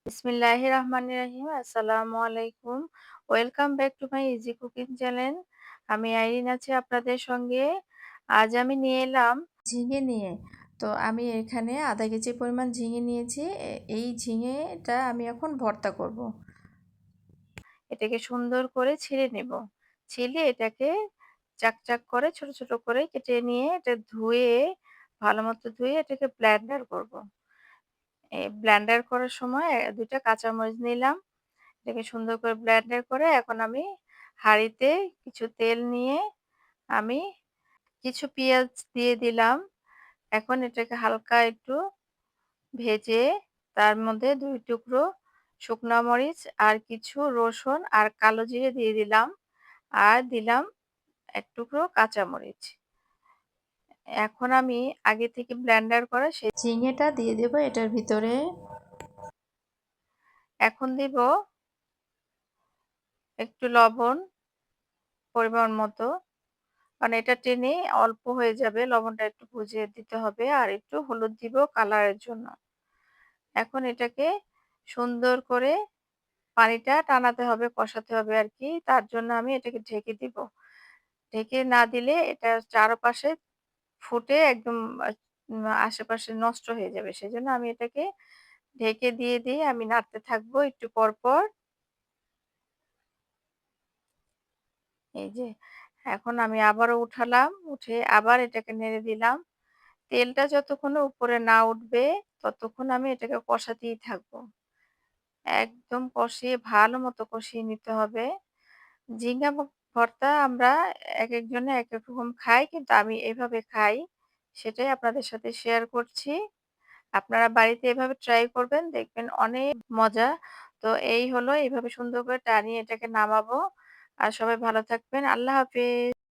বিসমিল্লাহির রহমানির রহিম। আসসালামু আলাইকুম। Welcome back to my easy cooking channel. আমি আইরিন আছি আপনাদের সঙ্গে। আজ আমি নিয়ে এলাম ঝিঙে নিয়ে। তো আমি এখানে ০.৫ কেজি পরিমাণ ঝিঙে নিয়েছি। এই ঝিঙেটা আমি এখন ভর্তা করব। এটাকে সুন্দর করে ছিলে নেব। ছিলে এটাকে চাক করে ছোট ছোট করে কেটে নিয়ে এটা ধুয়ে ভালোমতো ধুয়ে এটাকে ব্লেন্ডার করব। এই ব্লেন্ডার করার সময় ২ টা কাঁচামরিচ নিলাম। এটাকে সুন্দর করে ব্লেন্ডার করে এখন আমি হাঁড়িতে কিছু তেল নিয়ে আমি কিছু পেঁয়াজ দিয়ে দিলাম। এখন এটাকে হালকা একটু ভেজে তার মধ্যে ২ টুকরো শুকনা মরিচ আর কিছু রসুন আর কালো জিরে দিয়ে দিলাম। আর দিলাম ১ টুকরো কাঁচামরিচ। এখন আমি আগে থেকে ব্লেন্ডার করা সেই ঝিঙেটা দিয়ে দেব এটার ভিতরে। এখন দিব একটু লবণ পরিমাণ মতো। কারণ এটা টেনে অল্প হয়ে যাবে, লবণটা একটু বুঝে দিতে হবে আর একটু হলুদ দিব কালারের জন্য। এখন এটাকে সুন্দর করে পানিটা টানাতে হবে, কষাতে হবে আর কি। তার জন্য আমি এটাকে ঢেকে দিব। ঢেকে না দিলে এটা চারপাশে ফুটে একদম আশেপাশে নষ্ট হয়ে যাবে। সেজন্য আমি এটাকে ঢেকে দিয়ে আমি নাড়তে থাকবো একটু পর পর। এই যে এখন আমি আবারও উঠালাম, উঠে আবার এটাকে নেড়ে দিলাম। তেলটা যতক্ষণ উপরে না উঠবে ততক্ষণ আমি এটাকে কষাতেই থাকবো। একদম কষিয়ে ভালো মতো কষিয়ে নিতে হবে। ঝিঙ্গা ভর্তা আমরা একেকজনে একেক রকম খাই, কিন্তু আমি এভাবে খাই। সেটাই আপনাদের সাথে শেয়ার করছি। আপনারা বাড়িতে এভাবে ট্রাই করবেন, দেখবেন অনেক মজা। তো এই হলো, এইভাবে সুন্দর করে টানিয়ে এটাকে নামাবো। আর সবাই ভালো থাকবেন। আল্লাহ হাফেজ।